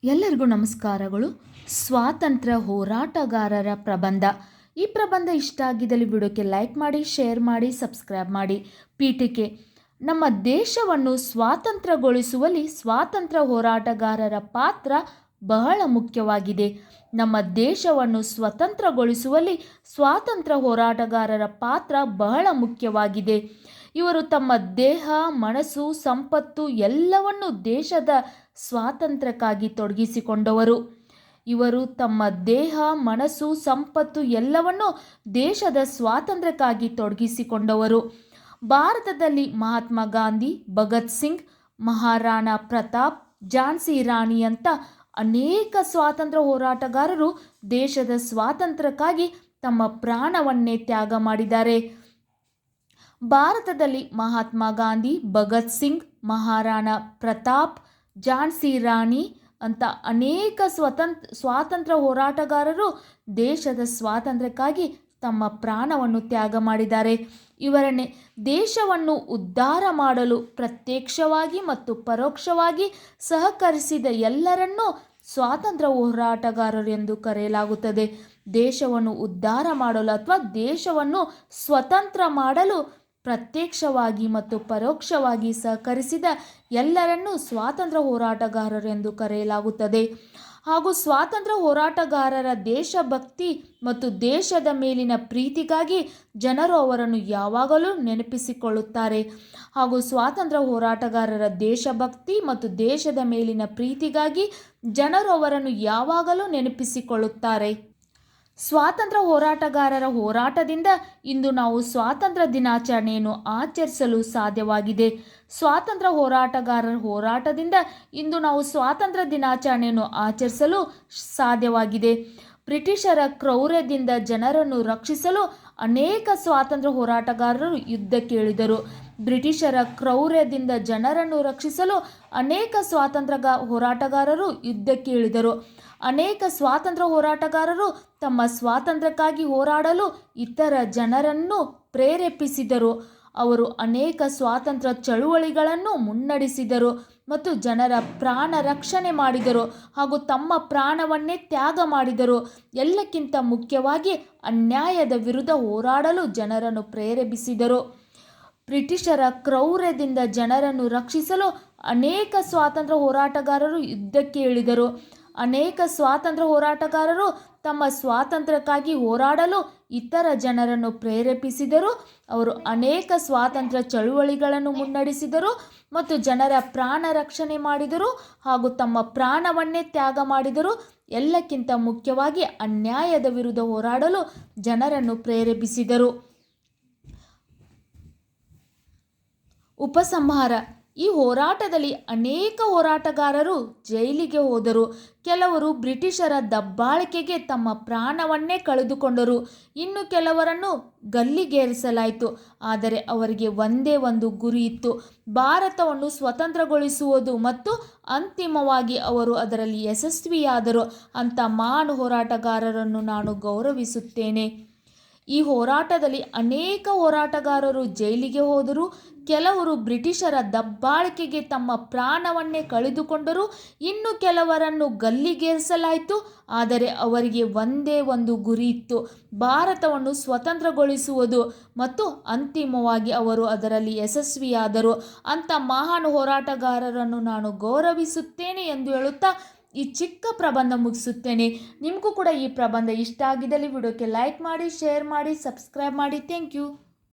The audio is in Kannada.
ಎಲ್ಲರಿಗೂ ನಮಸ್ಕಾರಗಳು. ಸ್ವಾತಂತ್ರ್ಯ ಹೋರಾಟಗಾರರ ಪ್ರಬಂಧ. ಈ ಪ್ರಬಂಧ ಇಷ್ಟ ಆಗಿದ್ದಲ್ಲಿ ವಿಡಿಯೋಕ್ಕೆ ಲೈಕ್ ಮಾಡಿ, ಶೇರ್ ಮಾಡಿ, ಸಬ್ಸ್ಕ್ರೈಬ್ ಮಾಡಿ. ಪೀಠಿಕೆ: ನಮ್ಮ ದೇಶವನ್ನು ಸ್ವಾತಂತ್ರ್ಯಗೊಳಿಸುವಲ್ಲಿ ಸ್ವಾತಂತ್ರ್ಯ ಹೋರಾಟಗಾರರ ಪಾತ್ರ ಬಹಳ ಮುಖ್ಯವಾಗಿದೆ. ನಮ್ಮ ದೇಶವನ್ನು ಸ್ವತಂತ್ರಗೊಳಿಸುವಲ್ಲಿ ಸ್ವಾತಂತ್ರ್ಯ ಹೋರಾಟಗಾರರ ಪಾತ್ರ ಬಹಳ ಮುಖ್ಯವಾಗಿದೆ. ಇವರು ತಮ್ಮ ದೇಹ, ಮನಸ್ಸು, ಸಂಪತ್ತು ಎಲ್ಲವನ್ನು ದೇಶದ ಸ್ವಾತಂತ್ರ್ಯಕ್ಕಾಗಿ ತೊಡಗಿಸಿಕೊಂಡವರು. ಇವರು ತಮ್ಮ ದೇಹ, ಮನಸ್ಸು, ಸಂಪತ್ತು ಎಲ್ಲವನ್ನು ದೇಶದ ಸ್ವಾತಂತ್ರ್ಯಕ್ಕಾಗಿ ತೊಡಗಿಸಿಕೊಂಡವರು. ಭಾರತದಲ್ಲಿ ಮಹಾತ್ಮ ಗಾಂಧಿ, ಭಗತ್ ಸಿಂಗ್, ಮಹಾರಾಣಾ ಪ್ರತಾಪ್, ಝಾನ್ಸಿ ರಾಣಿ ಅಂತ ಅನೇಕ ಸ್ವಾತಂತ್ರ್ಯ ಹೋರಾಟಗಾರರು ದೇಶದ ಸ್ವಾತಂತ್ರ್ಯಕ್ಕಾಗಿ ತಮ್ಮ ಪ್ರಾಣವನ್ನೇ ತ್ಯಾಗ ಮಾಡಿದ್ದಾರೆ. ಭಾರತದಲ್ಲಿ ಮಹಾತ್ಮ ಗಾಂಧಿ, ಭಗತ್ ಸಿಂಗ್, ಮಹಾರಾಣಾ ಪ್ರತಾಪ್, ಝಾನ್ಸಿ ರಾಣಿ ಅಂತ ಅನೇಕ ಸ್ವಾತಂತ್ರ್ಯ ಹೋರಾಟಗಾರರು ದೇಶದ ಸ್ವಾತಂತ್ರ್ಯಕ್ಕಾಗಿ ತಮ್ಮ ಪ್ರಾಣವನ್ನು ತ್ಯಾಗ ಮಾಡಿದ್ದಾರೆ. ಇವರನ್ನೇ ದೇಶವನ್ನು ಉದ್ಧಾರ ಮಾಡಲು ಪ್ರತ್ಯಕ್ಷವಾಗಿ ಮತ್ತು ಪರೋಕ್ಷವಾಗಿ ಸಹಕರಿಸಿದ ಎಲ್ಲರನ್ನೂ ಸ್ವಾತಂತ್ರ್ಯ ಹೋರಾಟಗಾರರು ಎಂದು ಕರೆಯಲಾಗುತ್ತದೆ. ದೇಶವನ್ನು ಉದ್ಧಾರ ಮಾಡಲು ಅಥವಾ ದೇಶವನ್ನು ಸ್ವತಂತ್ರ ಮಾಡಲು ಪ್ರತ್ಯಕ್ಷವಾಗಿ ಮತ್ತು ಪರೋಕ್ಷವಾಗಿ ಸಹಕರಿಸಿದ ಎಲ್ಲರನ್ನೂ ಸ್ವಾತಂತ್ರ್ಯ ಹೋರಾಟಗಾರರು ಎಂದು ಕರೆಯಲಾಗುತ್ತದೆ. ಹಾಗೂ ಸ್ವಾತಂತ್ರ್ಯ ಹೋರಾಟಗಾರರ ದೇಶಭಕ್ತಿ ಮತ್ತು ದೇಶದ ಮೇಲಿನ ಪ್ರೀತಿಗಾಗಿ ಜನರು ಅವರನ್ನು ಯಾವಾಗಲೂ ನೆನಪಿಸಿಕೊಳ್ಳುತ್ತಾರೆ. ಹಾಗೂ ಸ್ವಾತಂತ್ರ್ಯ ಹೋರಾಟಗಾರರ ದೇಶಭಕ್ತಿ ಮತ್ತು ದೇಶದ ಮೇಲಿನ ಪ್ರೀತಿಗಾಗಿ ಜನರು ಅವರನ್ನು ಯಾವಾಗಲೂ ನೆನಪಿಸಿಕೊಳ್ಳುತ್ತಾರೆ. ಸ್ವಾತಂತ್ರ್ಯ ಹೋರಾಟಗಾರರ ಹೋರಾಟದಿಂದ ಇಂದು ನಾವು ಸ್ವಾತಂತ್ರ್ಯ ದಿನಾಚರಣೆಯನ್ನು ಆಚರಿಸಲು ಸಾಧ್ಯವಾಗಿದೆ. ಸ್ವಾತಂತ್ರ್ಯ ಹೋರಾಟಗಾರರ ಹೋರಾಟದಿಂದ ಇಂದು ನಾವು ಸ್ವಾತಂತ್ರ್ಯ ದಿನಾಚರಣೆಯನ್ನು ಆಚರಿಸಲು ಸಾಧ್ಯವಾಗಿದೆ. ಬ್ರಿಟಿಷರ ಕ್ರೌರ್ಯದಿಂದ ಜನರನ್ನು ರಕ್ಷಿಸಲು ಅನೇಕ ಸ್ವಾತಂತ್ರ್ಯ ಹೋರಾಟಗಾರರು ಯುದ್ಧಕ್ಕೆ ಇಳಿದರು. ಬ್ರಿಟಿಷರ ಕ್ರೌರ್ಯದಿಂದ ಜನರನ್ನು ರಕ್ಷಿಸಲು ಅನೇಕ ಸ್ವಾತಂತ್ರ್ಯ ಹೋರಾಟಗಾರರು ಯುದ್ಧಕ್ಕೆ ಇಳಿದರು. ಅನೇಕ ಸ್ವಾತಂತ್ರ್ಯ ಹೋರಾಟಗಾರರು ತಮ್ಮ ಸ್ವಾತಂತ್ರ್ಯಕ್ಕಾಗಿ ಹೋರಾಡಲು ಇತರ ಜನರನ್ನು ಪ್ರೇರೇಪಿಸಿದರು. ಅವರು ಅನೇಕ ಸ್ವಾತಂತ್ರ್ಯ ಚಳುವಳಿಗಳನ್ನು ಮುನ್ನಡೆಸಿದರು ಮತ್ತು ಜನರ ಪ್ರಾಣ ರಕ್ಷಣೆ ಮಾಡಿದರು ಹಾಗೂ ತಮ್ಮ ಪ್ರಾಣವನ್ನೇ ತ್ಯಾಗ ಮಾಡಿದರು. ಎಲ್ಲಕ್ಕಿಂತ ಮುಖ್ಯವಾಗಿ ಅನ್ಯಾಯದ ವಿರುದ್ಧ ಹೋರಾಡಲು ಜನರನ್ನು ಪ್ರೇರೇಪಿಸಿದರು. ಬ್ರಿಟಿಷರ ಕ್ರೌರ್ಯದಿಂದ ಜನರನ್ನು ರಕ್ಷಿಸಲು ಅನೇಕ ಸ್ವಾತಂತ್ರ್ಯ ಹೋರಾಟಗಾರರು ಯುದ್ಧಕ್ಕೆ ಇಳಿದರು. ಅನೇಕ ಸ್ವಾತಂತ್ರ್ಯ ಹೋರಾಟಗಾರರು ತಮ್ಮ ಸ್ವಾತಂತ್ರ್ಯಕ್ಕಾಗಿ ಹೋರಾಡಲು ಇತರ ಜನರನ್ನು ಪ್ರೇರೇಪಿಸಿದರು. ಅವರು ಅನೇಕ ಸ್ವಾತಂತ್ರ್ಯ ಚಳುವಳಿಗಳನ್ನು ಮುನ್ನಡೆಸಿದರು ಮತ್ತು ಜನರ ಪ್ರಾಣ ರಕ್ಷಣೆ ಮಾಡಿದರು ಹಾಗೂ ತಮ್ಮ ಪ್ರಾಣವನ್ನೇ ತ್ಯಾಗ ಮಾಡಿದರು. ಎಲ್ಲಕ್ಕಿಂತ ಮುಖ್ಯವಾಗಿ ಅನ್ಯಾಯದ ವಿರುದ್ಧ ಹೋರಾಡಲು ಜನರನ್ನು ಪ್ರೇರೇಪಿಸಿದರು. ಉಪಸಂಹಾರ: ಈ ಹೋರಾಟದಲ್ಲಿ ಅನೇಕ ಹೋರಾಟಗಾರರು ಜೈಲಿಗೆ ಹೋದರು. ಕೆಲವರು ಬ್ರಿಟಿಷರ ದಬ್ಬಾಳಿಕೆಗೆ ತಮ್ಮ ಪ್ರಾಣವನ್ನೇ ಕಳೆದುಕೊಂಡರು. ಇನ್ನು ಕೆಲವರನ್ನು ಗಲ್ಲಿಗೇರಿಸಲಾಯಿತು. ಆದರೆ ಅವರಿಗೆ ಒಂದೇ ಒಂದು ಗುರಿ ಇತ್ತು: ಭಾರತವನ್ನು ಸ್ವತಂತ್ರಗೊಳಿಸುವುದು. ಮತ್ತು ಅಂತಿಮವಾಗಿ ಅವರು ಅದರಲ್ಲಿ ಯಶಸ್ವಿಯಾದರು. ಅಂಥ ಮಹಾನ್ ಹೋರಾಟಗಾರರನ್ನು ನಾನು ಗೌರವಿಸುತ್ತೇನೆ. ಈ ಹೋರಾಟದಲ್ಲಿ ಅನೇಕ ಹೋರಾಟಗಾರರು ಜೈಲಿಗೆ ಹೋದರು. ಕೆಲವರು ಬ್ರಿಟಿಷರ ದಬ್ಬಾಳಿಕೆಗೆ ತಮ್ಮ ಪ್ರಾಣವನ್ನೇ ಕಳೆದುಕೊಂಡರು. ಇನ್ನು ಕೆಲವರನ್ನು ಗಲ್ಲಿಗೇರಿಸಲಾಯಿತು. ಆದರೆ ಅವರಿಗೆ ಒಂದೇ ಒಂದು ಗುರಿ ಇತ್ತು: ಭಾರತವನ್ನು ಸ್ವತಂತ್ರಗೊಳಿಸುವುದು. ಮತ್ತು ಅಂತಿಮವಾಗಿ ಅವರು ಅದರಲ್ಲಿ ಯಶಸ್ವಿಯಾದರು. ಅಂಥ ಮಹಾನ್ ಹೋರಾಟಗಾರರನ್ನು ನಾನು ಗೌರವಿಸುತ್ತೇನೆ ಎಂದು ಹೇಳುತ್ತಾ ಈ ಚಿಕ್ಕ ಪ್ರಬಂಧ ಮುಗಿಸುತ್ತೇನೆ. ನಿಮಗೂ ಕೂಡ ಈ ಪ್ರಬಂಧ ಇಷ್ಟ ಆಗಿದ್ದಲ್ಲಿ ವಿಡಿಯೋಕ್ಕೆ ಲೈಕ್ ಮಾಡಿ, ಶೇರ್ ಮಾಡಿ, ಸಬ್ಸ್ಕ್ರೈಬ್ ಮಾಡಿ. Thank you.